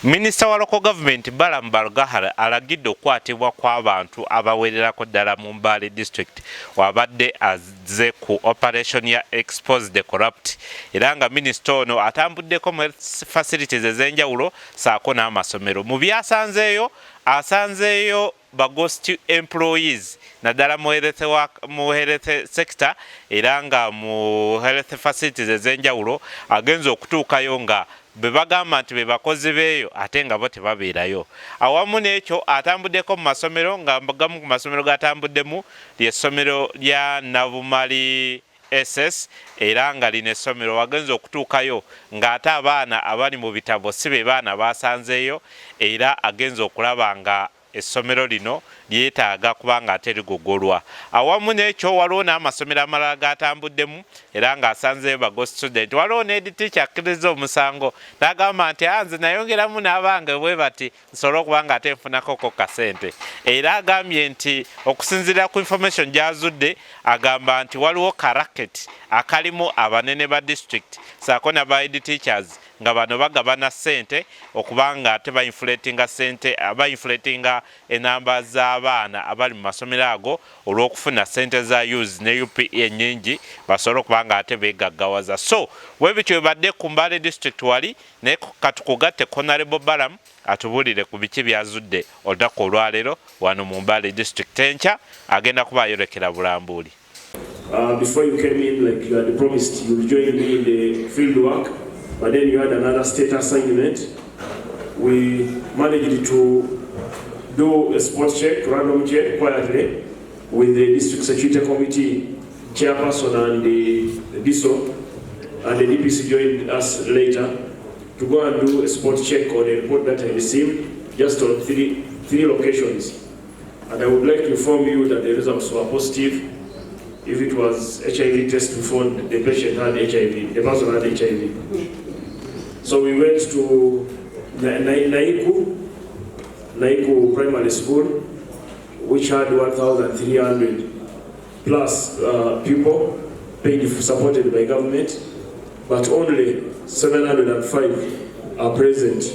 Minisita wa local government Balaam Orders alagidde okukwatibwa kw'abantu abawererako ddala mu Mbale district wabadde azze ku operation ya expose the corrupt era nga minisita ono atambuddeko mu facilities ez'enjawulo saako n'amasomero. Mu asanzeeyo ba ghost employees naddala mu health sector era nga mu health facilities ez'enjawulo agenza okutuukayo nga bebagamba nti bebakozi beeyo ate nga bo tebabeerayo. Awamu n'ekyo atambuddeko mu masomero nga gamu ku masomero gatambuddemu ly'essomero lya Nabumali SS era nga lino essomero wagenza okutuukayo ng'ate abaana abali mu bitabo si be baana basanzeeyo era agenza okulaba nga essomero lino lyetaaga kubanga ate ligogolwa. Awamu n'ekyo waliwo n'amasomero amalala gatambuddemu era ng'asanzeeyo ba ghost student. Waliwo n'edi teacher akkiriza omusango n'agamba nti nze nayongeramu n'abange bwe bati nsobole okubanga ate nfunakoko kasente. Era agambye nti okusinziira ku information gy'azudde agamba nti waliwo karaket akalimu abanene ba district saako na ba ed teachers nga bano bagabana ssente okubanga ate bainflatinga ssente abainflatinga enamba z'abaana abali mu masomero ago olw'okufuna ssente za use ne UPE ennyingi basobole okubanga ate beegaggawaza. So webityo badde ku Mbale district wali naye katukugatte Honorable Balaam atubuulire ku biki byazudde olunaku olwaleero wano mu Mbale district enkya agenda kuba ayolekera Bulambuuli. Before you came in, like you had promised, you would join me in the field work, but then you had another state assignment. We managed to do a sports check, random check, quietly, with the district security committee chairperson and the DISO, and the DPC joined us later to go and do a sports check on the report that I received, just on three locations. And I would like to inform you that the results were positive. If it was HIV test, we found the patient had HIV, the person had HIV. So we went to Naiku Primary School, which had 1,300 plus people paid supported by government, but only 705 are present.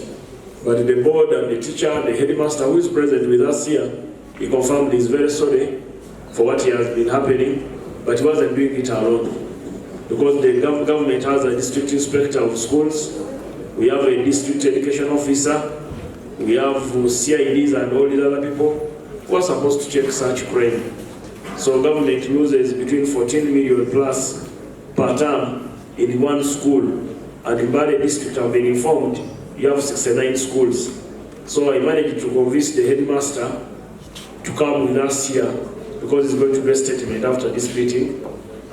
But the board and the teacher, the headmaster who is present with us here, he confirmed he's very sorry for what has been happening, but he wasn't doing it alone. Because the government has a district inspector of schools, we have a district education officer, we have CIDs and all these other people who are supposed to check such crime. So government loses between 14 million plus per term in one school, and in Mbale district I've been informed you have 69 schools. So I managed to convince the headmaster to come with us here because he's going to be a statement after this meeting.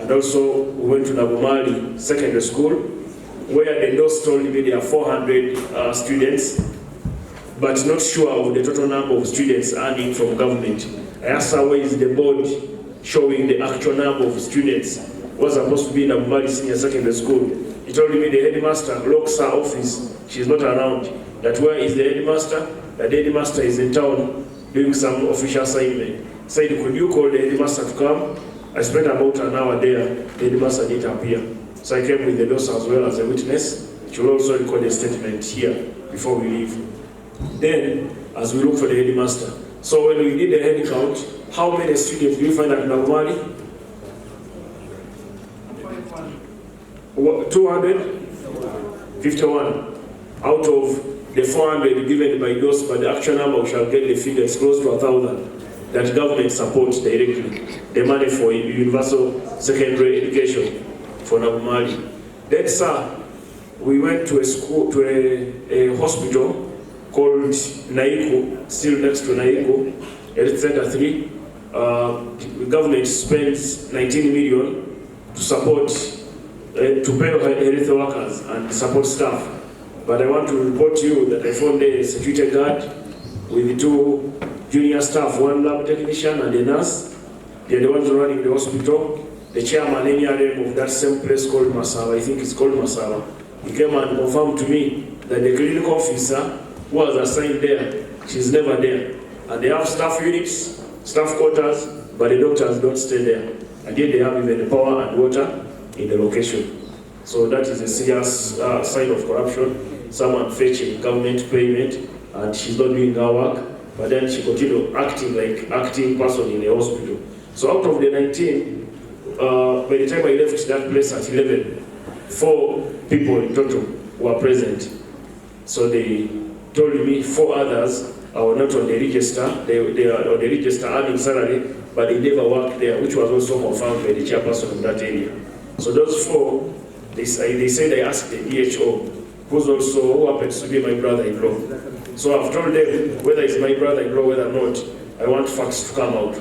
And also we went to Nabumali Secondary School, where the nurse told me there are 400 students, but not sure of the total number of students earning from government. I asked her where is the board showing the actual number of students was supposed to be in Nabumali Senior Secondary School. He told me the headmaster locks her office, she's not around. That where is the headmaster? That the headmaster is in town doing some official assignment. Said, could you call the headmaster to come? I spent about an hour there, the headmaster didn't appear. So I came with the nurse as well as a witness. She will also record a statement here before we leave. Then, as we look for the headmaster, so when we did the head count, how many students do you find at Nabumali? 251 out of the 400 given by those, but the actual number we shall get the figures close to 1,000 that government supports directly, the money for universal secondary education for Nabumali. Then, sir, we went to a school, to a hospital called Naiku, still next to Naiku, Health Center 3. The government spends 19 million to support, to pay health workers and support staff. But I want to report to you that I found a security guard with the 2 junior staff, 1 lab technician and a nurse. They are the ones running the hospital. The chairman NRM of that same place called Masaba, I think it's called Masaba, he came and confirmed to me that the clinical officer who was assigned there, she's never there. And they have staff units, staff quarters, but the doctors don't stay there. And yet they have even the power and water in the location. So that is a serious sign of corruption someone fetching government payment and she's not doing her work, but then she continued acting like acting person in a hospital. So out of the 19, by the time I left that place at 11, 4 people in total were present. So they told me 4 others are not on the register. They are on the register earning salary, but they never worked there, which was also confirmed by the chairperson of that area. So those 4, they said I asked the DHO, who happens to be my brother-in-law. So I've told them whether it's my brother-in-law, whether or not, I want facts to come out.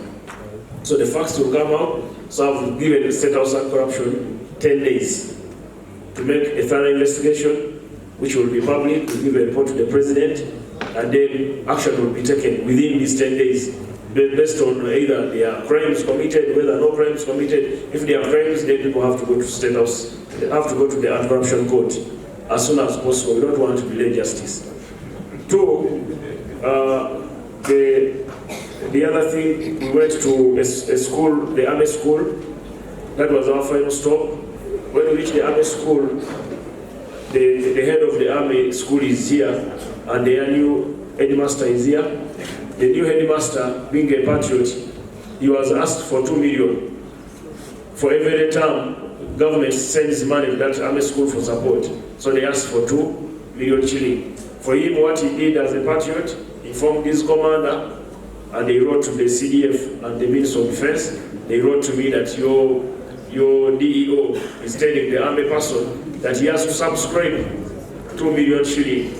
So the facts will come out. So I've given the State House Anti-Corruption 10 days to make a thorough investigation, which will be public. We'll give a report to the president, and then action will be taken within these 10 days, based on either there are crimes committed, whether no crimes committed. If there are crimes, then people have to go to State House, they have to go to the Anti-Corruption Court as soon as possible. We don't want to delay justice. 2, the other thing, we went to a school, the army school. That was our final stop. When we reached the army school, the head of the army school is here, and their new headmaster is here. The new headmaster, being a patriot, he was asked for 2 million. For every term, government sends money to that army school for support. So they asked for 2 million shilling. For him, what he did as a patriot, he informed his commander, and they wrote to the CDF and the Minister of Defense. They wrote to me that your DEO is telling the army person that he has to subscribe 2 million shilling.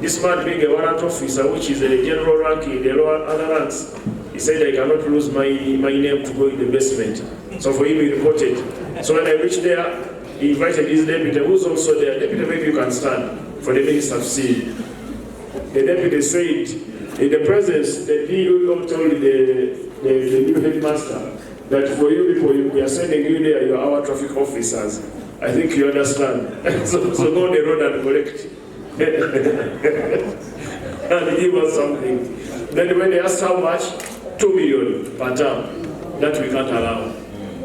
This man being a warrant officer, which is a general rank in the lower other ranks, he said I cannot lose my name to go in the basement. So for him he reported. So when I reached there, he invited his deputy, who's also there. Deputy, maybe you can stand for the minister to see. The deputy said, in the presence, the DEO told the new headmaster that for you people, we are sending you there, you are our traffic officers. I think you understand. so go on the road and collect. And give us something. Then when they asked how much, 2 million per term. That we can't allow.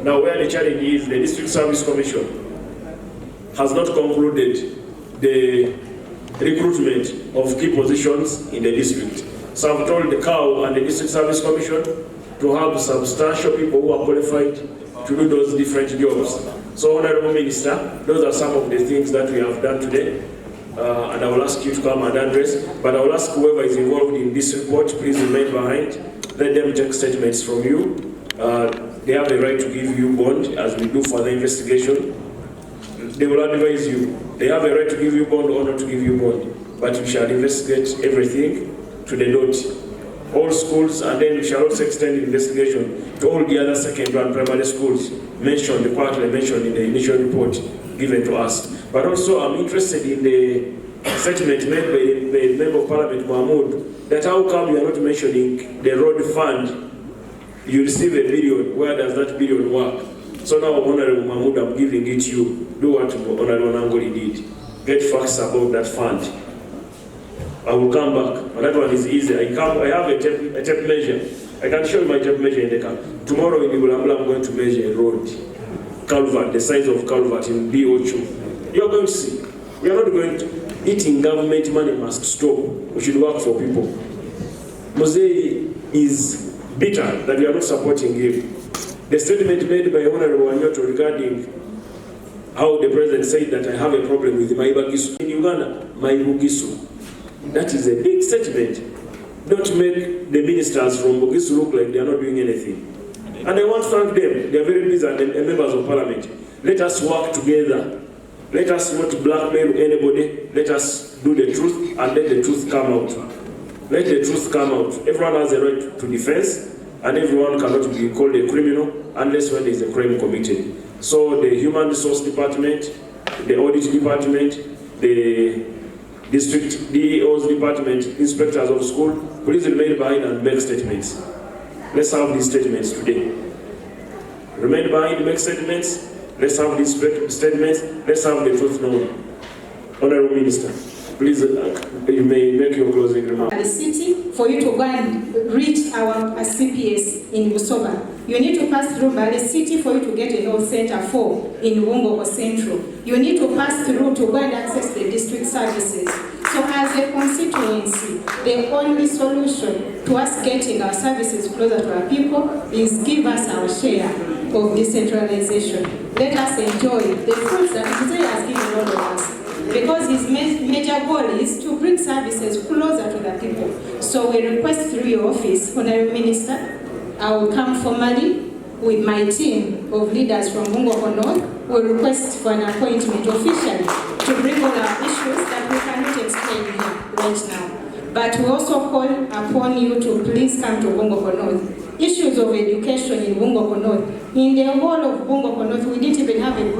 Now where the challenge is, the District Service Commission has not concluded the recruitment of key positions in the district. So I've told the COW and the District Service Commission to have substantial people who are qualified to do those different jobs. So Honorable Minister, those are some of the things that we have done today. And I will ask you to come and address, but I will ask whoever is involved in this report, please remain behind. Let them take statements from you. They have the right to give you bond as we do for the investigation. They will advise you. They have a right to give you bond or not to give you bond. But we shall investigate everything to the dot. All schools, and then we shall also extend the investigation to all the other secondary and primary schools mentioned, the partly mentioned in the initial report given to us. But also I'm interested in the statement made by the Member of Parliament, Mahmoud, that how come you are not mentioning the road fund? You receive $1 billion, where does that $1 billion work? So now, Honorable Mahmoud, I'm giving it to you. Do what Honorable Nangoli did. Get facts about that fund. I will come back, but that one is easy. I have a tape measure. I can show you my tape measure in the car. Tomorrow in Ibulambula, I'm going to measure a road. Culvert, the size of culvert in BO2. You're going to see. We are not going to. Eating government money must stop. We should work for people. Mosei is bitter that we are not supporting him. The statement made by Honorable Wanyoto regarding how the president said that I have a problem with Maibagisu. In Uganda, Maibugisu. That is a big statement. Don't make the ministers from Bugisu look like they are not doing anything. And I want to thank them. They are very busy and members of parliament. Let us work together. Let us not blackmail anybody. Let us do the truth and let the truth come out. Let the truth come out. Everyone has a right to defense, and everyone cannot be called a criminal unless when there is a crime committed. So the Human Resource Department, the Audit Department, the District DEO's Department, Inspectors of School, please remain behind and make statements. Let's have these statements today. Remain behind, make statements. Let's have these statements. Let's have the truth known. Honorable Minister, please, you may make your closing remarks. The city, for you to go and reach our CPS in Busoga, you need to pass through Bali City for you to get a health center 4 in Wungo or Central. You need to pass through to go and access the district services. So as a constituency, the only solution to us getting our services closer to our people is give us our share of decentralization. Let us enjoy the fruits that Mzee has given all of us. Because his major goal is to bring services closer to the people. So we request through your office, Honorable Minister, I will come formally with my team of leaders from Bungoko North. We'll request for an appointment officially to bring all our issues that we cannot explain here right now. But we also call upon you to please come to Bungoko North. Issues of education in Bungoko North. In the whole of Bungoko North, we didn't even have a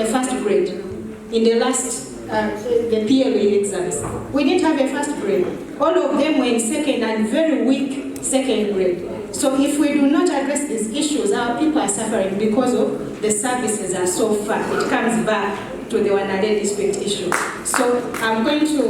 first grade in the last the PLA exams. We didn't have a first grade. All of them were in second and very weak second grade. So if we do not address these issues, our people are suffering because of the services are so far. It comes back to the Wanade district issue. So I'm going to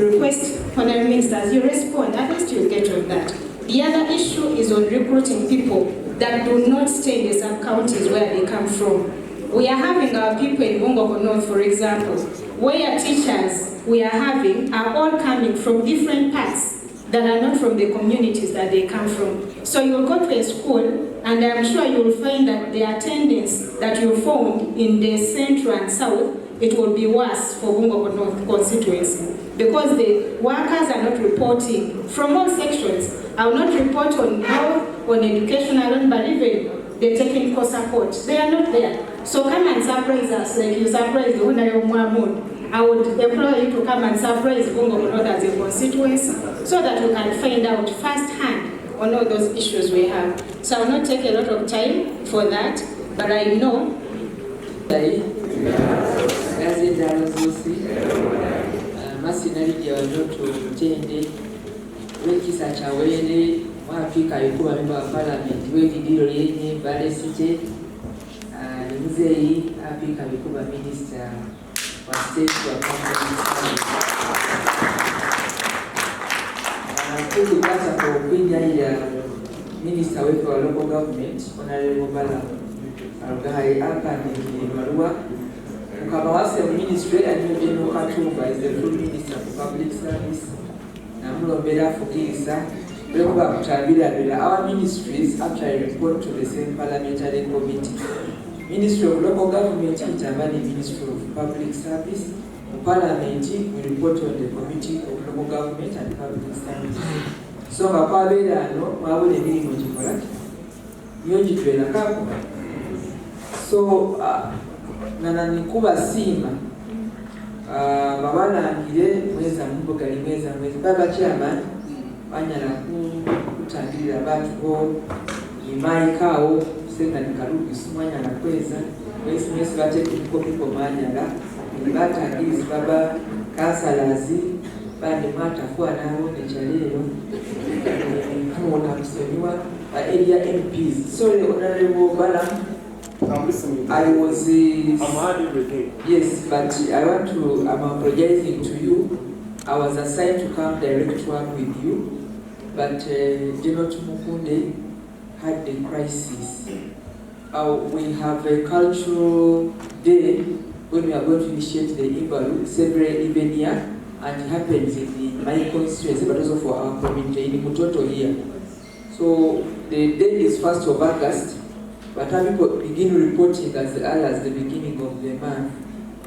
request Honorable Ministers, you respond, at least you'll get on that. The other issue is on recruiting people that do not stay in the sub-counties where they come from. We are having our people in Bungoko North, for example, where teachers we are having are all coming from different parts that are not from the communities that they come from. So you'll go to a school, and I'm sure you'll find that the attendance that you found in the central and south, it will be worse for Bungoko North constituency, because the workers are not reporting from all sections. I will not report on health, on education alone, but even the technical support. They are not there. So come and surprise us, like you surprised the Honorable Mahmoud. I would employ you to come and surprise Bungoko North as a constituency so that we can find out firsthand on all those issues we have. So I will not take a lot of time for that, but I know. Mzee Apika Bikuba Minister wa State wa kupata kwa opinion ya Minister wetu wa Local Government, Honorable Balaam Orders hapa ni barua kama wase ministry and you know Katumba is the full Minister for Public Service na mlombera fukisa Local our ministries actually report to the same parliamentary committee. Ministry of Local Government, Itabani Ministry of Public Service, Parliament will report on the Committee of Local Government and Public Service. So, Mapabeda, no, Mabule Mini Mojikolaki, Yoji Twela Kapo. So, Nananikuba Sima, Babana Angile, Mweza Mboga Limeza, Baba Chairman, Wanyala Kutandila Batuko, Imai Kao, Senga Nikarubi Sumanya na Kweza, Wesi Bate Kukopi kwa Manyala, Nibata Agis Baba, Kasa Lazi, Bani Mata Fua Nao, Nechaleo, Mona Msoniwa, area MPs. Sorry, Honorable Balaam, I'm listening. I was yes, but I'm apologizing to you. I was assigned to come direct work with you, but General Tumukunde had the crisis. We have a cultural day when we are going to initiate the Ibalu, several even here, and it happens in my constituency, but also for our community in Mutoto here. So the day is 1st of August, but our people begin reporting as early as the beginning of the month.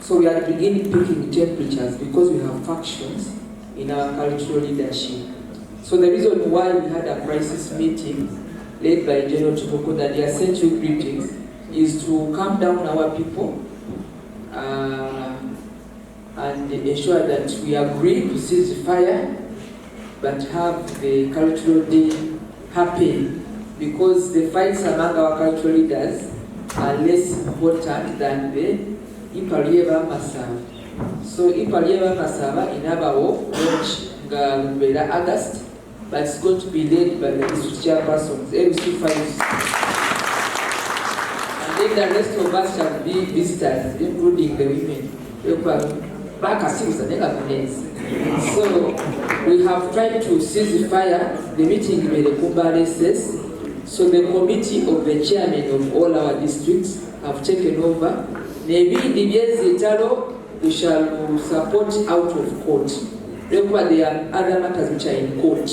So we are beginning picking temperatures because we have factions in our cultural leadership. So the reason why we had a crisis meeting led by General Chiboko that they sent you greetings is to calm down our people and ensure that we agree to cease fire but have the cultural day happen, because the fights among our cultural leaders are less important than the Ipalieva Masava. So Ipalieva Masava in Abawo launch Gambela August, but it's going to be led by the district chairpersons, MC 5. And then the rest of us shall be visitors, including the women. So we have tried to cease fire. The meeting with the Kumbare says. So the committee of the chairmen of all our districts have taken over. Nebi Dibiezi Talo, we shall support out of court. Remember, there are other matters which are in court.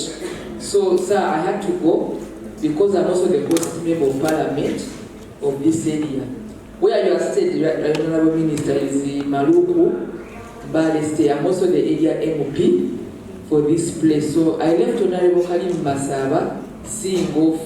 So, sir, I had to go because I'm also the host member of Parliament of this area. Where you are stayed, Honorable Minister, is Maluku, Baleste. I'm also the area MP for this place. So I left Honorable Karim Masaba, seeing off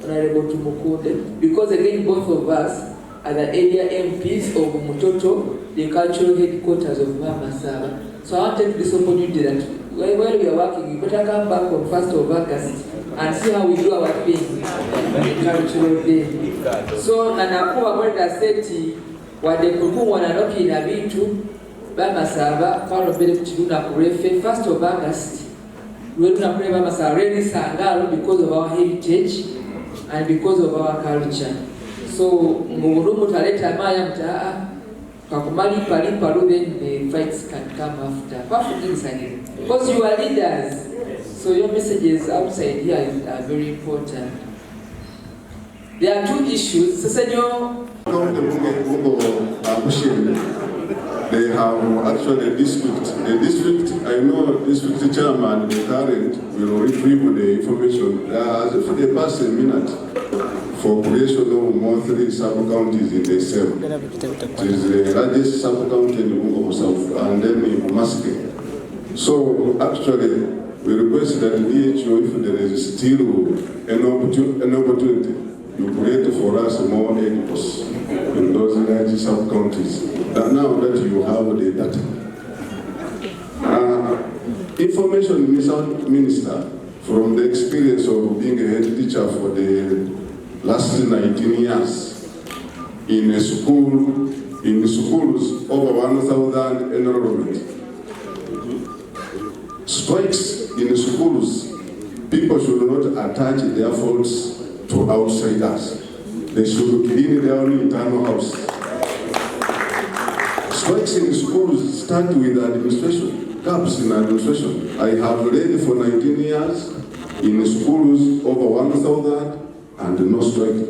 Honorable Tumukunde, because again, both of us are the area MPs of Mutoto, the cultural headquarters of Masaba. So I want to take this opportunity that while we are working, we better come back on 1st of August and see how we do our thing in cultural day. So nanakuwa kwenda seti wadekuku wananoki na vitu Bamasaba kwano mbele kuchiluna kurefe 1st of August we're kure Bamasaba really sangalo because of our heritage and because of our culture. So ngurumu taleta maya mtaa kakumali palipalu, then the fights can come after. Because you are leaders, so your messages outside here are very important. There are two issues. They have actually a district. The district, I know district chairman, the current, will retrieve the information. As if they pass a minute for creation of more 3 sub-counties in the same. It is the largest sub-county in Bungo South, and then in Maske. So actually, we request that DHO, if there is still an opportunity, you create for us more areas in those large sub-counties. And now that you have the data. Information Minister, from the experience of being a head teacher for the last 19 years, in schools over 1,000 enrollment. Strikes in schools, people should not attach their faults to outsiders. They should clean their own internal house. Strikes in schools start with administration, gaps in administration. I have led for 19 years in schools over 1,000 and no strike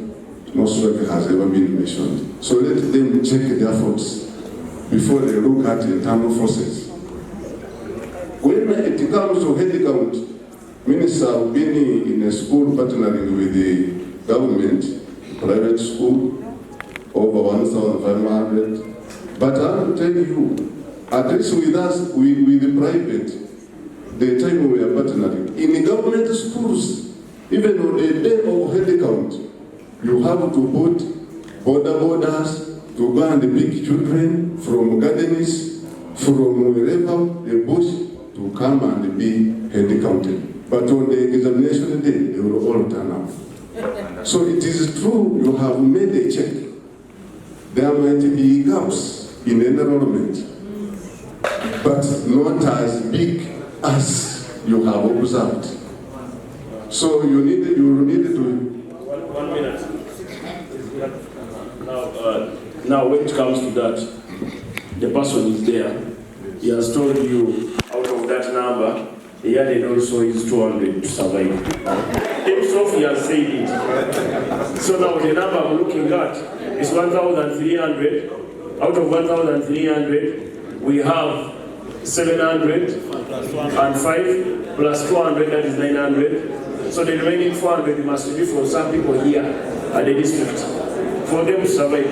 has ever been mentioned. So let them check their faults before they look at internal forces. When it comes to head count, Minister have been in a school partnering with the government, private school, over 1,500. But I will tell you, at least with us, with the private, the time we are partnering, in the government schools, even on a day of head count, you have to put borders to go and pick children from gardens, from wherever, the bush, to come and be head counted. But on the examination day, they will all turn up. So it is true, you have made a check. There might be gaps in enrollment, but not as big as you have observed. So you need to... 1 minute. Now when it comes to that, the person is there. He has told you out of that number, the added also is 200 to survive. Himself, he has said it. So now the number I'm looking at is 1,300. Out of 1,300, we have 705 plus 200, that is 900. So the remaining 400 must be for some people here at the district, for them to survive.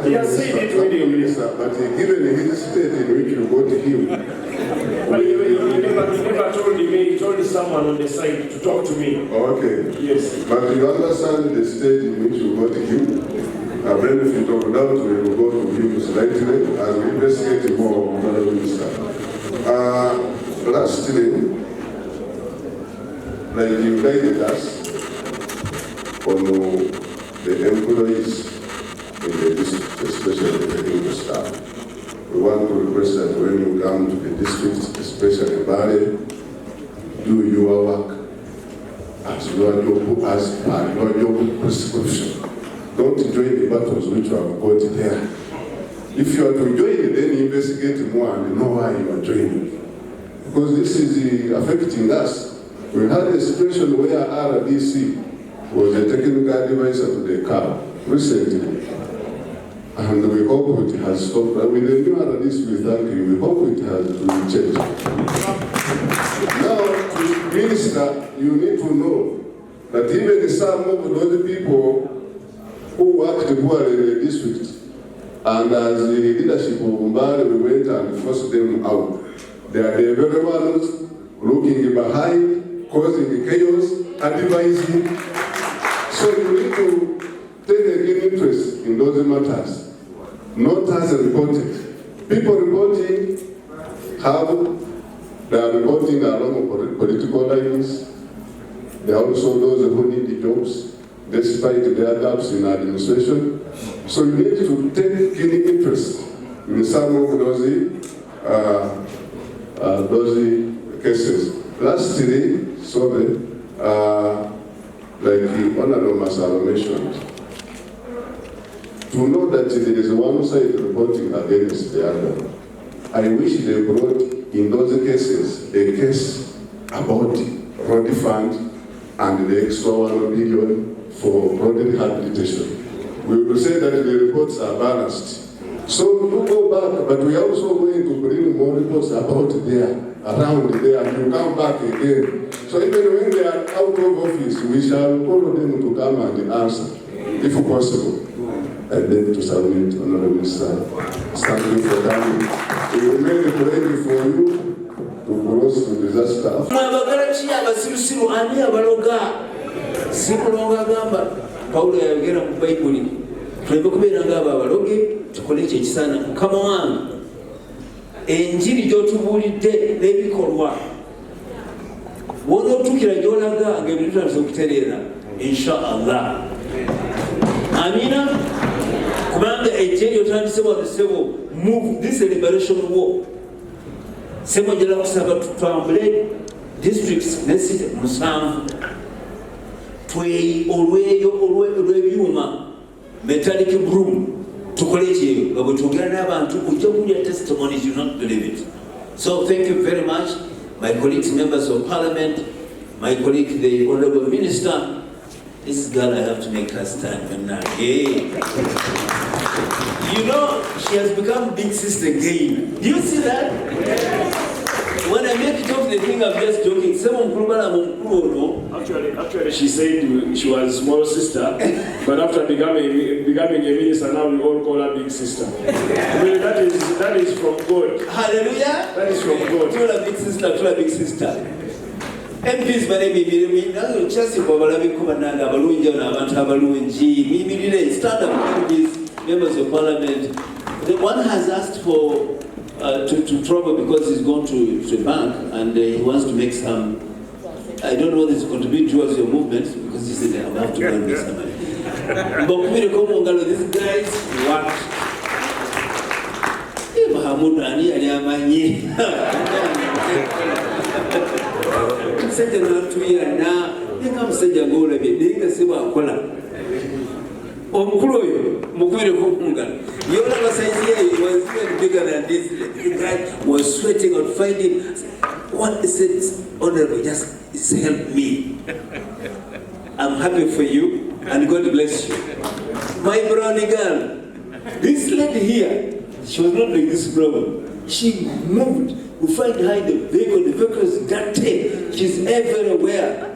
He has said it already, Minister. But given his state in which you got him, but he never told me, he told someone on the side to talk to me. Okay. Yes. But you understand the state in which you got him. A benefit of doubt, we will go to him slightly and we investigate more on the Minister. Lastly, like you guided us on the employees in the district, especially the English staff. We want to request that when you come to the district, especially Bari, do your work as your job prescription. Don't join the battles which you have got there. If you are to join, then investigate more and know why you are joining. Because this is affecting us. We had a situation where RDC was a technical advisor to the CAB recently. And we hope it has stopped. With the new analyst we thank you, we hope it has changed. Now, Minister, you need to know that even some of those people who worked poorly in the district, and as the leadership of Mbale, we went and forced them out. They are the very ones looking behind, causing chaos, advising. So you need to take a keen interest in those matters. Not as reported. People reporting they are reporting along political lines. There are also those who need jobs, despite their gaps in administration. So you need to take keen interest in some of those cases. Lastly, like the Honorable Masaro mentioned, to know that there is one side reporting against the other. I wish they brought in those cases a case about road fund and the extra 1 billion for road rehabilitation. We will say that the reports are balanced. So we go back, but we are also going to bring more reports about there, around there, and you come back again. So even when they are out of office, we shall call them to come and answer, if possible. I beg to submit, Honorable Minister. Thank you for coming. We will make it ready for you to cross to disaster. Paulo yayogera mu Bayibuli tuleme kubeera ng'abo abaloge tukole ekyekisaana Mukama wange enjiri gy'otubuulidde n'ebikolwa wonootuukira gy'olaga ng'ebintu tutandise okutereera inshallah amina kubanga ejje lyotandise wano ssebo move this liberation war ssebo njala kusaba tutambule districts ne city musanvu olw'ebyuma metallic broom tukole ekyeyo nga bwe twogera n'abantu ojja kuwulira testimonies, you not believe it. So thank you very much, my colleagues, members of parliament, my colleague the honorable minister. This girl, I have to make her stand now. Hey. You know, she has become big sister again. Do you see that? When I make joke, they think I'm just joking. Actually, she said she was small sister, but after becoming a minister, now we all call her big sister. I mean, that is from God. Hallelujah. That is from God. Tell her big sister, tell her big sister. MPs bane na chasi kwa balabi kuba nanga balunji na abantu abalunji mimirire stand up MPs, members of parliament. The one has asked for to travel because he's gone to the bank and he wants to make some, I don't know, this contribute towards your movement because he said I have to go and make some money. But these guys what? Mahamud ani aliamanyi. Msajja n'atuira na yenga musajja ng'olabye nenga siba akola omukulu oyo mukubireko okungana yolaba saizi ye was even bigger than this. The guy was sweating on finding what is it, honorable, just help me. I'm happy for you and God bless you. My brownie girl, this lady here, she was not like this problem. She moved. We find her in the vehicle is dirty. She's everywhere.